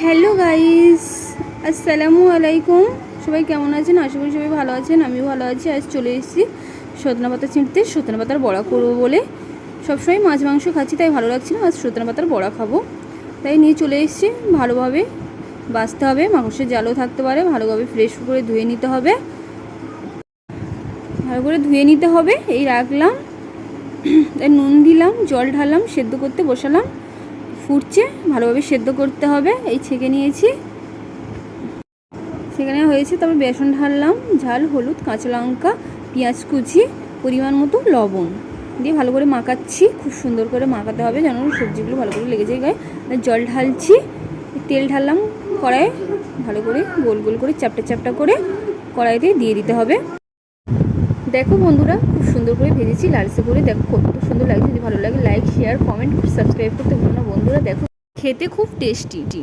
Hello guys, আসসালামু আলাইকুম। সবাই কেমন আছেন? আশা করি সবাই ভালো আছেন। আমিও ভালো আছি। আজ চলে এসেছি সজনা পাতা ছিঁড়তে। সজনা পাতার বড়া করবো বলে। সবসময় মাছ মাংস খাচ্ছি, তাই ভালো লাগছে না। আজ সজনা পাতার বড়া খাবো, তাই নিয়ে চলে এসেছি। ভালোভাবে বাছতে হবে, মাংসের জালও থাকতে পারে। ভালোভাবে ফ্রেশ করে ধুয়ে নিতে হবে, ভালো করে ধুয়ে নিতে হবে। এই রাখলাম, নুন দিলাম, জল ঢাললাম, সেদ্ধ করতে বসালাম। ফুটছে, ভালোভাবে সেদ্ধ করতে হবে। এই ছেঁকে নিয়েছি, সেখানে হয়েছে। তারপর বেসন ঢাললাম, ঝাল, হলুদ, কাঁচা লঙ্কা, পেঁয়াজ কুচি, পরিমাণ মতো লবণ দিয়ে ভালো করে মাখাচ্ছি। খুব সুন্দর করে মাখাতে হবে যেন সবজিগুলো ভালো করে লেগে যায় গায়ে। জল ঢালছি, তেল ঢাললাম কড়াইয়ে, ভালো করে গোল গোল করে চ্যাপটা চ্যাপটা করে কড়াইতে দিয়ে দিতে হবে। দেখো বন্ধুরা, খুব সুন্দর করে ভেজেছি লালচে করে। দেখো কত সুন্দর লাগছে। যদি ভালো লাগে লাইক, শেয়ার, কমেন্ট, সাবস্ক্রাইব করতে ভুলো না বন্ধুরা। দেখো খেতে খুব টেস্টি।